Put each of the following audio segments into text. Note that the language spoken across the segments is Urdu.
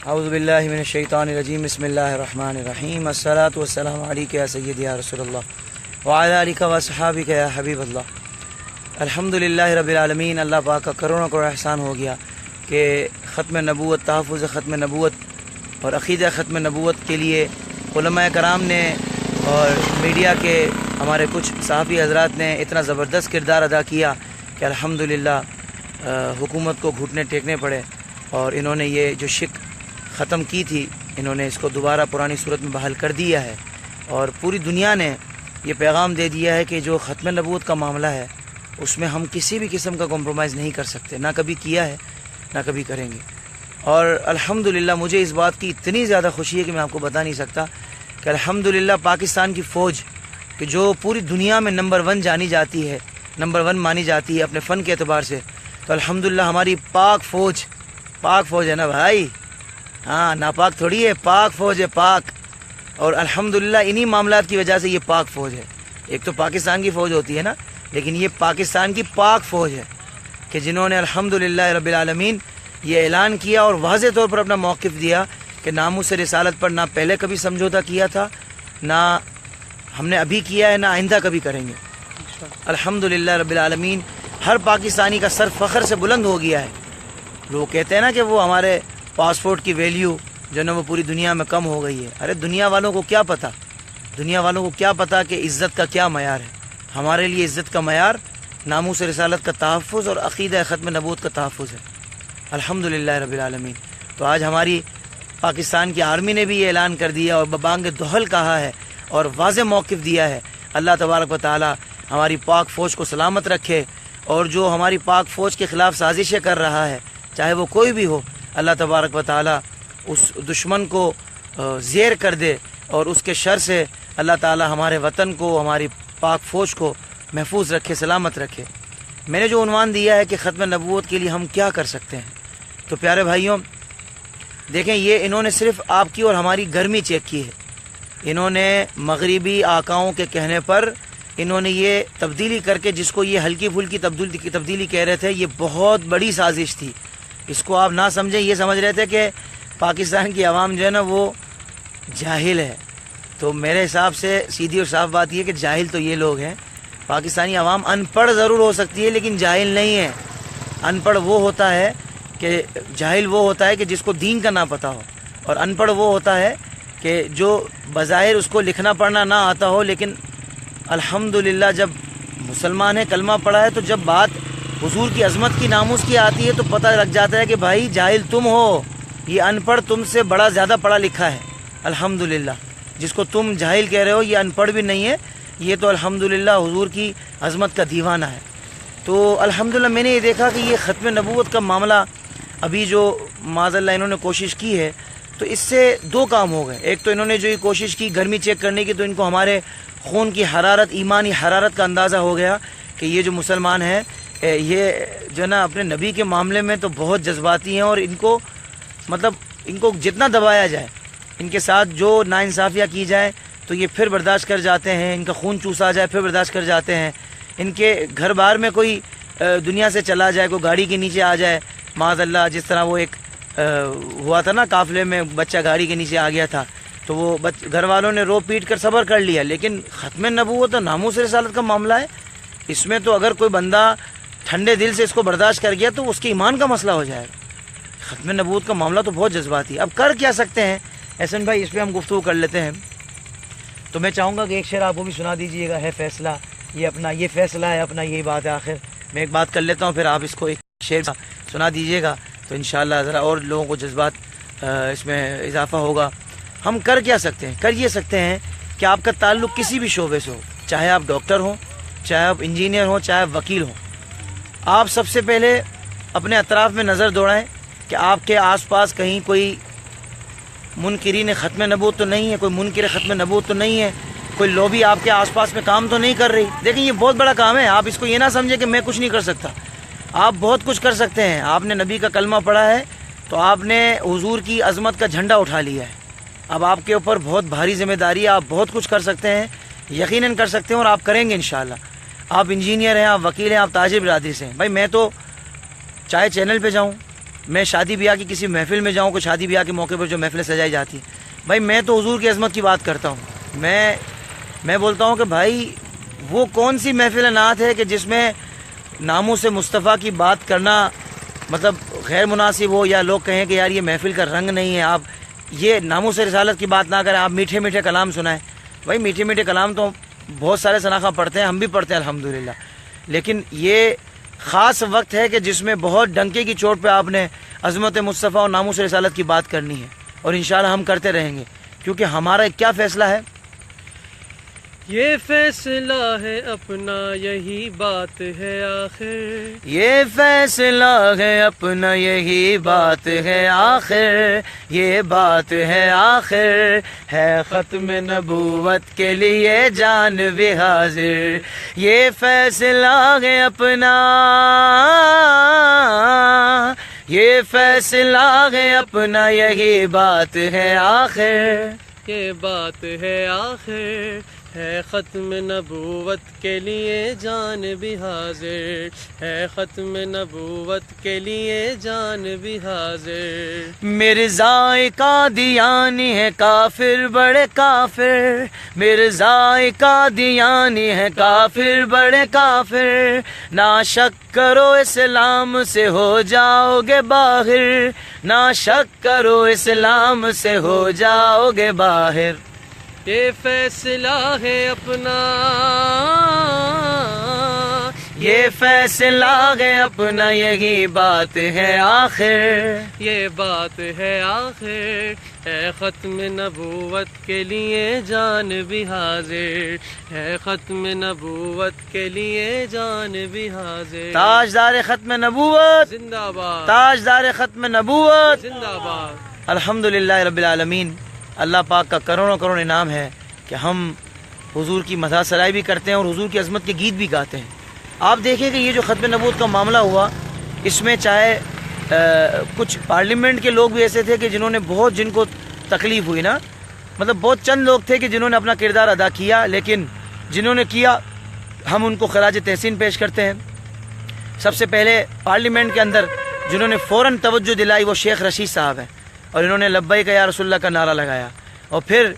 اعوذ باللہ من الشیطان الرجیم بسم اللہ الرحمن الرحیم الصلاۃ والسلام علیک یا سیدی یا رسول اللہ وعلی آلک و صحابک یا حبیب اللہ۔ الحمدللہ رب العالمین، اللہ پاک کا کروڑوں کروڑ احسان ہو گیا کہ ختم نبوت، تحفظ ختم نبوت اور عقیدہ ختم نبوت کے لیے علماء کرام نے اور میڈیا کے ہمارے کچھ صحافی حضرات نے اتنا زبردست کردار ادا کیا کہ الحمدللہ حکومت کو گھٹنے ٹیکنے پڑے اور انہوں نے یہ جو شک ختم کی تھی، انہوں نے اس کو دوبارہ پرانی صورت میں بحال کر دیا ہے، اور پوری دنیا نے یہ پیغام دے دیا ہے کہ جو ختم نبوت کا معاملہ ہے اس میں ہم کسی بھی قسم کا کمپرومائز نہیں کر سکتے، نہ کبھی کیا ہے نہ کبھی کریں گے۔ اور الحمدللہ مجھے اس بات کی اتنی زیادہ خوشی ہے کہ میں آپ کو بتا نہیں سکتا کہ الحمدللہ پاکستان کی فوج کہ جو پوری دنیا میں نمبر 1 جانی جاتی ہے، نمبر 1 مانی جاتی ہے اپنے فن کے اعتبار سے، تو الحمدللہ ہماری پاک فوج ہے نا بھائی، ہاں ناپاک تھوڑی ہے، پاک فوج ہے، پاک۔ اور الحمدللہ انہی معاملات کی وجہ سے یہ پاک فوج ہے۔ ایک تو پاکستان کی فوج ہوتی ہے نا، لیکن یہ پاکستان کی پاک فوج ہے کہ جنہوں نے الحمدللہ رب العالمین یہ اعلان کیا اور واضح طور پر اپنا موقف دیا کہ ناموس رسالت پر نہ پہلے کبھی سمجھوتا کیا تھا، نہ ہم نے ابھی کیا ہے، نہ آئندہ کبھی کریں گے۔ الحمدللہ رب العالمین ہر پاکستانی کا سر فخر سے بلند ہو گیا ہے۔ لوگ کہتے ہیں نا کہ وہ ہمارے پاسپورٹ کی ویلیو جو نا وہ پوری دنیا میں کم ہو گئی ہے۔ ارے دنیا والوں کو کیا پتہ، دنیا والوں کو کیا پتہ کہ عزت کا کیا معیار ہے۔ ہمارے لیے عزت کا معیار ناموس رسالت کا تحفظ اور عقیدہ ختم نبوت کا تحفظ ہے، الحمدللہ رب العالمین۔ تو آج ہماری پاکستان کی آرمی نے بھی یہ اعلان کر دیا اور ببانگ دہل کہا ہے اور واضح موقف دیا ہے۔ اللہ تبارک و تعالی ہماری پاک فوج کو سلامت رکھے، اور جو ہماری پاک فوج کے خلاف سازشیں کر رہا ہے چاہے وہ کوئی بھی ہو، اللہ تبارک و تعالی اس دشمن کو زیر کر دے، اور اس کے شر سے اللہ تعالی ہمارے وطن کو، ہماری پاک فوج کو محفوظ رکھے، سلامت رکھے۔ میں نے جو عنوان دیا ہے کہ ختم نبوت کے لیے ہم کیا کر سکتے ہیں، تو پیارے بھائیوں دیکھیں، یہ انہوں نے صرف آپ کی اور ہماری گرمی چیک کی ہے۔ انہوں نے مغربی آقاؤں کے کہنے پر انہوں نے یہ تبدیلی کر کے، جس کو یہ ہلکی پھلکی تبدیلی کہہ رہے تھے، یہ بہت بڑی سازش تھی۔ اس کو آپ نہ سمجھیں، یہ سمجھ رہے تھے کہ پاکستان کی عوام جو ہے نا وہ جاہل ہے۔ تو میرے حساب سے سیدھی اور صاف بات یہ کہ جاہل تو یہ لوگ ہیں، پاکستانی عوام ان پڑھ ضرور ہو سکتی ہے لیکن جاہل نہیں ہے۔ ان پڑھ وہ ہوتا ہے کہ جاہل وہ ہوتا ہے کہ جس کو دین کا نہ پتہ ہو، اور ان پڑھ وہ ہوتا ہے کہ جو بظاہر اس کو لکھنا پڑھنا نہ آتا ہو، لیکن الحمدللہ جب مسلمان ہے، کلمہ پڑھا ہے، تو جب بات حضور کی عظمت کی، ناموس کی آتی ہے تو پتہ لگ جاتا ہے کہ بھائی جاہل تم ہو، یہ ان پڑھ تم سے بڑا زیادہ پڑھا لکھا ہے۔ الحمدللہ جس کو تم جاہل کہہ رہے ہو یہ ان پڑھ بھی نہیں ہے، یہ تو الحمدللہ حضور کی عظمت کا دیوانہ ہے۔ تو الحمدللہ میں نے یہ دیکھا کہ یہ ختم نبوت کا معاملہ ابھی جو معاذ اللہ انہوں نے کوشش کی ہے، تو اس سے 2 کام ہو گئے۔ ایک تو انہوں نے جو یہ کوشش کی گرمی چیک کرنے کی، تو ان کو ہمارے خون کی حرارت، ایمانی حرارت کا اندازہ ہو گیا کہ یہ جو مسلمان ہیں یہ جو ہے نا اپنے نبی کے معاملے میں تو بہت جذباتی ہیں، اور ان کو مطلب ان کو جتنا دبایا جائے، ان کے ساتھ جو ناانصافیاں کی جائے تو یہ پھر برداشت کر جاتے ہیں، ان کا خون چوسا جائے پھر برداشت کر جاتے ہیں، ان کے گھر بار میں کوئی دنیا سے چلا جائے، کوئی گاڑی کے نیچے آ جائے معاذ اللہ، جس طرح وہ ایک ہوا تھا نا قافلے میں بچہ گاڑی کے نیچے آ گیا تھا، تو وہ گھر والوں نے رو پیٹ کر صبر کر لیا۔ لیکن ختم نبوت اور ناموس رسالت کا معاملہ ہے، اس میں تو اگر کوئی بندہ ٹھنڈے دل سے اس کو برداشت کر گیا تو اس کے ایمان کا مسئلہ ہو جائے گا۔ ختم نبوت کا معاملہ تو بہت جذباتی ہے۔ اب کر کیا سکتے ہیں احسن بھائی، اس پہ ہم گفتگو کر لیتے ہیں۔ تو میں چاہوں گا کہ ایک شعر آپ کو بھی سنا دیجئے گا، ہے فیصلہ یہ اپنا، یہ فیصلہ ہے اپنا، یہی بات ہے آخر۔ میں ایک بات کر لیتا ہوں، پھر آپ اس کو ایک شعر سنا دیجئے گا، تو انشاءاللہ ذرا اور لوگوں کو جذبات اس میں اضافہ ہوگا۔ ہم کر کیا سکتے ہیں؟ کر یہ سکتے ہیں کہ آپ کا تعلق کسی بھی شعبے سے ہو، چاہے آپ ڈاکٹر ہوں، چاہے آپ انجینئر ہوں، چاہے آپ وکیل ہوں، آپ سب سے پہلے اپنے اطراف میں نظر دوڑائیں کہ آپ کے آس پاس کہیں کوئی منکرین ختم نبوت تو نہیں ہے، کوئی منکر ختم نبوت تو نہیں ہے، کوئی لوبی آپ کے آس پاس میں کام تو نہیں کر رہی۔ دیکھیں یہ بہت بڑا کام ہے، آپ اس کو یہ نہ سمجھیں کہ میں کچھ نہیں کر سکتا، آپ بہت کچھ کر سکتے ہیں۔ آپ نے نبی کا کلمہ پڑھا ہے تو آپ نے حضور کی عظمت کا جھنڈا اٹھا لیا ہے، اب آپ کے اوپر بہت بھاری ذمہ داری ہے، آپ بہت کچھ کر سکتے ہیں، یقیناً کر سکتے ہیں، اور آپ کریں گے انشاءاللہ۔ آپ انجینئر ہیں، آپ وکیل ہیں، آپ تاجر برادری سے ہیں، بھائی میں تو چاہے چینل پہ جاؤں میں شادی بیاہ کی کسی محفل میں جاؤں کہ شادی بیاہ کے موقع پر جو محفلیں سجائی جاتی ہیں، بھائی میں تو حضور کی عظمت کی بات کرتا ہوں. میں بولتا ہوں کہ بھائی وہ کون سی محفل نعت ہے کہ جس میں ناموس مصطفیٰ کی بات کرنا مطلب غیر مناسب ہو، یا لوگ کہیں کہ یار یہ محفل کا رنگ نہیں ہے، آپ یہ ناموس رسالت کی بات نہ کریں، آپ میٹھے میٹھے کلام سنائیں. بھائی میٹھے میٹھے کلام تو بہت سارے سناخہ پڑھتے ہیں، ہم بھی پڑھتے ہیں الحمدللہ، لیکن یہ خاص وقت ہے کہ جس میں بہت ڈنکے کی چوٹ پہ آپ نے عظمت مصطفیٰ اور ناموس رسالت کی بات کرنی ہے، اور انشاءاللہ ہم کرتے رہیں گے، کیونکہ ہمارا کیا فیصلہ ہے؟ یہ فیصلہ ہے اپنا، یہی بات ہے آخر. یہ فیصلہ ہے اپنا، یہی بات ہے آخر. یہ بات ہے آخر، ہے ختم نبوت کے لیے جان بھی حاضر. یہ فیصلہ ہے اپنا، یہ فیصلہ ہے اپنا، یہی بات ہے آخر. یہ بات ہے آخر، ہے ختم نبوت کے لیے جان بھی حاضر. ہے ختم نبوت کے لیے جان بھی حاضر. مرزائے قادیانی ہے کافر بڑے کافر. مرزائے قادیانی ہے کافر بڑے کافر. نہ شک کرو اسلام سے ہو جاؤ گے باہر. نہ شک کرو اسلام سے ہو جاؤ گے باہر. یہ فیصلہ ہے اپنا، یہ فیصلہ ہے اپنا، یہی بات ہے آخر. یہ بات ہے آخر، ہے ختم نبوت کے لیے جان بھی حاضر. ہے ختم نبوت کے لیے جان بھی حاضر. تاجدار ختم نبوت زندہ باد، تاجدار ختم نبوت زندہ باد. الحمدللہ رب العالمین. اللہ پاک کا کروڑوں کروڑ انعام ہے کہ ہم حضور کی مدح سرائی بھی کرتے ہیں اور حضور کی عظمت کے گیت بھی گاتے ہیں. آپ دیکھیں کہ یہ جو ختم نبوت کا معاملہ ہوا، اس میں چاہے کچھ پارلیمنٹ کے لوگ بھی ایسے تھے کہ جن کو تکلیف ہوئی نا، مطلب بہت چند لوگ تھے کہ جنہوں نے اپنا کردار ادا کیا، لیکن جنہوں نے کیا ہم ان کو خراج تحسین پیش کرتے ہیں. سب سے پہلے پارلیمنٹ کے اندر جنہوں نے فوراً توجہ دلائی وہ شیخ رشید صاحب ہیں، اور انہوں نے لبیک یا رسول اللہ کا نعرہ لگایا. اور پھر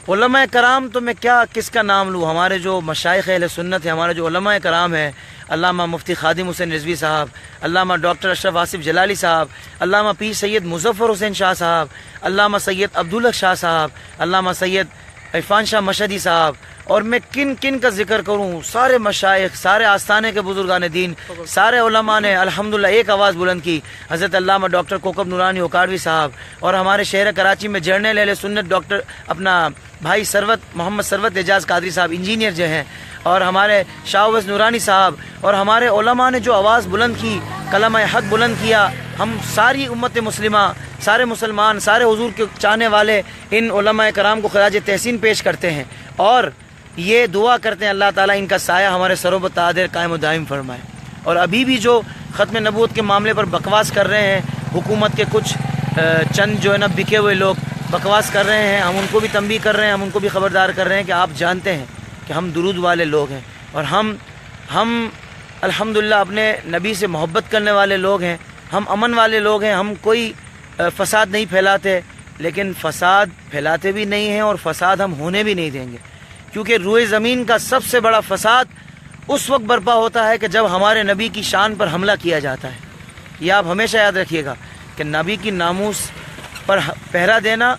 علماء کرام، تو میں کس کا نام لوں، ہمارے جو مشائخ اہل سنت ہیں، ہمارے جو علماء کرام ہیں، علامہ مفتی خادم حسین رضوی صاحب، علامہ ڈاکٹر اشرف آصف جلالی صاحب، علامہ پیر سید مظفر حسین شاہ صاحب، علامہ سید عبدالحق شاہ صاحب، علامہ سید عرفان شاہ مشہدی صاحب، اور میں کن کا ذکر کروں، سارے مشائخ، سارے آستانے کے بزرگان دین، سارے علماء نے الحمدللہ ایک آواز بلند کی. حضرت علامہ ڈاکٹر کوکب نورانی اوکاڑوی صاحب، اور ہمارے شہر کراچی میں جرنیل اہل سنت ڈاکٹر اپنا بھائی محمد ثروت اعجاز قادری صاحب انجینئر جو ہیں، اور ہمارے شاہ اویس نورانی صاحب، اور ہمارے علماء نے جو آواز بلند کی، کلمہ حق بلند کیا. ہم ساری امت مسلمہ، سارے مسلمان، سارے حضور کے چاہنے والے ان علماء کرام کو خراج تحسین پیش کرتے ہیں، اور یہ دعا کرتے ہیں اللہ تعالیٰ ان کا سایہ ہمارے سروں پر تادر قائم و دائم فرمائے. اور ابھی بھی جو ختم نبوت کے معاملے پر بکواس کر رہے ہیں حکومت کے کچھ چند جو ہے نا بکے ہوئے لوگ بکواس کر رہے ہیں، ہم ان کو بھی تنبیہ کر رہے ہیں، ہم ان کو بھی خبردار کر رہے ہیں کہ آپ جانتے ہیں کہ ہم درود والے لوگ ہیں، اور ہم الحمدللہ اپنے نبی سے محبت کرنے والے لوگ ہیں، ہم امن والے لوگ ہیں، ہم کوئی فساد نہیں پھیلاتے، لیکن فساد پھیلاتے بھی نہیں ہیں اور فساد ہم ہونے بھی نہیں دیں گے. کیونکہ روئے زمین کا سب سے بڑا فساد اس وقت برپا ہوتا ہے کہ جب ہمارے نبی کی شان پر حملہ کیا جاتا ہے. یہ آپ ہمیشہ یاد رکھیے گا کہ نبی کی ناموس پر پہرا دینا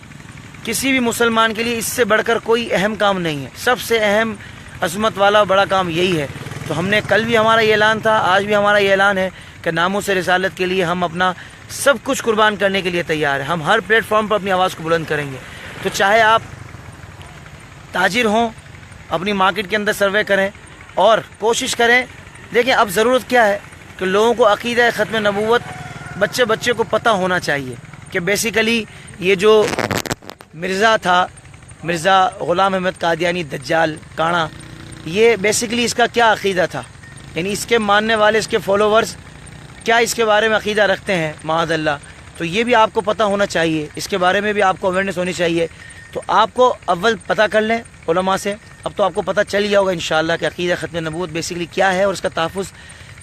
کسی بھی مسلمان کے لیے اس سے بڑھ کر کوئی اہم کام نہیں ہے. سب سے اہم عظمت والا بڑا کام یہی ہے. تو ہم نے کل بھی ہمارا یہ اعلان تھا، آج بھی ہمارا یہ اعلان ہے کہ ناموس رسالت کے لیے ہم اپنا سب کچھ قربان کرنے کے لیے تیار ہیں. ہم ہر پلیٹ فارم پر اپنی آواز کو بلند کریں گے. تو چاہے آپ تاجر ہوں، اپنی مارکیٹ کے اندر سروے کریں اور کوشش کریں. دیکھیں اب ضرورت کیا ہے کہ لوگوں کو عقیدہ ختم نبوت بچے کو پتہ ہونا چاہیے کہ بیسیکلی یہ جو مرزا تھا، مرزا غلام احمد قادیانی دجال کانا، یہ بیسیکلی اس کا کیا عقیدہ تھا، یعنی اس کے ماننے والے، اس کے فالوورز کیا اس کے بارے میں عقیدہ رکھتے ہیں معاذ اللہ. تو یہ بھی آپ کو پتہ ہونا چاہیے، اس کے بارے میں بھی آپ کو اویئرنیس ہونی چاہیے. تو آپ کو اول پتہ کر لیں علماء سے. اب تو آپ کو پتہ چل گیا ہوگا انشاءاللہ کہ عقیدہ ختم نبوت بیسیکلی کیا ہے اور اس کا تحفظ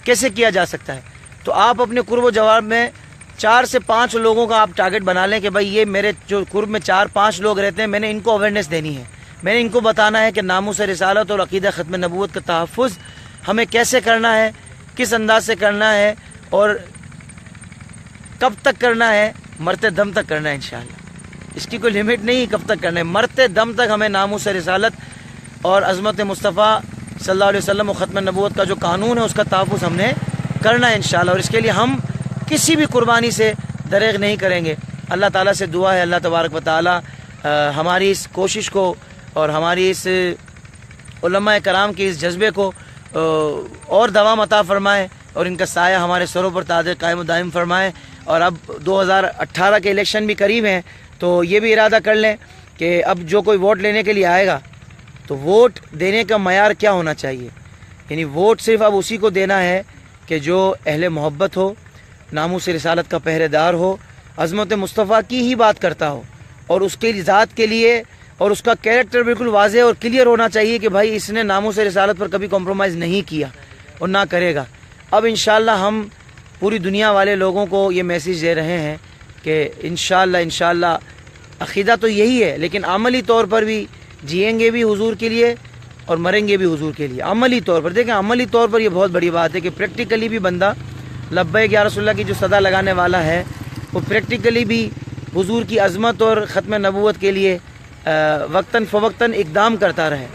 کیسے کیا جا سکتا ہے. تو آپ اپنے قرب و جواب میں 4 سے 5 لوگوں کا آپ ٹارگٹ بنا لیں کہ بھائی یہ میرے جو قرب میں 4-5 لوگ رہتے ہیں، میں نے ان کو اویئرنیس دینی ہے، میں نے ان کو بتانا ہے کہ ناموس رسالت اور عقیدہ ختم نبوت کا تحفظ ہمیں کیسے کرنا ہے، کس انداز سے کرنا ہے اور کب تک کرنا ہے، مرتے دم تک کرنا ہے انشاءاللہ۔ اس کی کوئی لمٹ نہیں کب تک کرنا ہے، مرتے دم تک ہمیں ناموس رسالت اور عظمت مصطفیٰ صلی اللہ علیہ وسلم و ختم نبوت کا جو قانون ہے اس کا تحفظ ہم نے کرنا ہے انشاءاللہ، اور اس کے لیے ہم کسی بھی قربانی سے دریغ نہیں کریں گے۔ اللہ تعالیٰ سے دعا ہے اللہ تبارک و تعالیٰ ہماری اس کوشش کو اور ہماری اس علماء کرام کے اس جذبے کو اور دوام عطا فرمائے اور ان کا سایہ ہمارے سروں پر قائم و دائم فرمائے۔ اور اب 2018 کے الیکشن بھی قریب ہیں، تو یہ بھی ارادہ کر لیں کہ اب جو کوئی ووٹ لینے کے لیے آئے گا تو ووٹ دینے کا معیار کیا ہونا چاہیے، یعنی ووٹ صرف اب اسی کو دینا ہے کہ جو اہل محبت ہو، ناموس رسالت کا پہرے دار ہو، عظمت مصطفیٰ کی ہی بات کرتا ہو، اور اس کے ذات کے لیے اور اس کا کیریکٹر بالکل واضح اور کلیئر ہونا چاہیے کہ بھائی اس نے ناموس رسالت پر کبھی کمپرومائز نہیں کیا اور نہ کرے گا۔ اب انشاءاللہ ہم پوری دنیا والے لوگوں کو یہ میسیج دے رہے ہیں کہ انشاءاللہ عقیدہ تو یہی ہے، لیکن عملی طور پر بھی جئیں گے بھی حضور کے لیے اور مریں گے بھی حضور کے لیے۔ عملی طور پر دیکھیں، عملی طور پر یہ بہت بڑی بات ہے کہ پریکٹیکلی بھی بندہ لبیک یا رسول اللہ کی جو صدا لگانے والا ہے وہ پریکٹیکلی بھی حضور کی عظمت اور ختم نبوت کے لیے وقتاً فوقتاً اقدام کرتا رہے،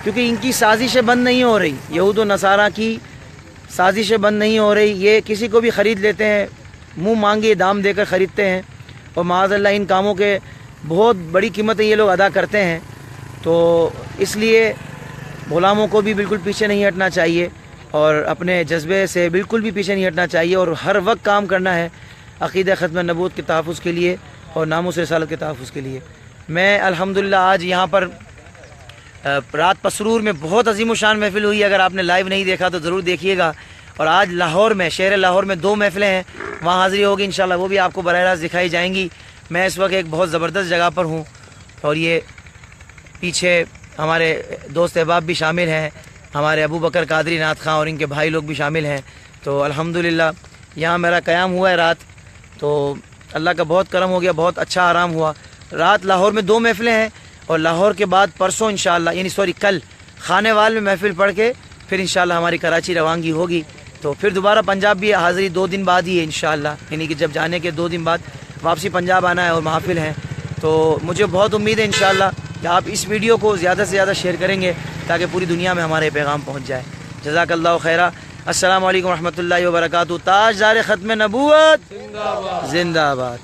کیونکہ ان کی سازشیں بند نہیں ہو رہی، یہود و نصارہ کی سازشیں بند نہیں ہو رہی۔ یہ کسی کو بھی خرید لیتے ہیں، منہ مانگے دام دے کر خریدتے ہیں، اور معاذ اللہ ان کاموں کے بہت بڑی قیمتیں یہ لوگ ادا کرتے ہیں۔ تو اس لیے غلاموں کو بھی بالکل پیچھے نہیں ہٹنا چاہیے اور اپنے جذبے سے بالکل بھی پیچھے نہیں ہٹنا چاہیے، اور ہر وقت کام کرنا ہے عقیدہ ختم نبوت کے تحفظ کے لیے اور ناموس رسالت کے تحفظ کے لیے۔ میں الحمدللہ آج یہاں پر رات پسرور میں بہت عظیم و شان محفل ہوئی، اگر آپ نے لائیو نہیں دیکھا تو ضرور دیکھیے گا۔ اور آج لاہور میں، شہر لاہور میں 2 محفلیں ہیں، وہاں حاضری ہوگی انشاءاللہ، وہ بھی آپ کو براہ راست دکھائی جائیں گی۔ میں اس وقت ایک بہت زبردست جگہ پر ہوں، اور یہ پیچھے ہمارے دوست احباب بھی شامل ہیں، ہمارے ابو بکر قادری نعت خاں اور ان کے بھائی لوگ بھی شامل ہیں۔ تو الحمدللہ یہاں میرا قیام ہوا ہے رات، تو اللہ کا بہت کرم ہو گیا، بہت اچھا آرام ہوا۔ رات لاہور میں 2 محفلیں ہیں، اور لاہور کے بعد پرسوں انشاءاللہ کل خانے وال میں محفل پڑھ کے پھر انشاءاللہ ہماری کراچی روانگی ہوگی، تو پھر دوبارہ پنجاب بھی حاضری 2 دن بعد ہی ہے انشاءاللہ، یعنی کہ جب جانے کے 2 دن بعد واپسی پنجاب آنا ہے اور محافل ہیں۔ تو مجھے بہت امید ہے انشاءاللہ کہ آپ اس ویڈیو کو زیادہ سے زیادہ شیئر کریں گے تاکہ پوری دنیا میں ہمارے پیغام پہنچ جائے۔ جزاک اللہ خیرہ۔ السلام علیکم ورحمۃ اللہ وبرکاتہ۔ تاجدار ختم نبوت زندہ باد۔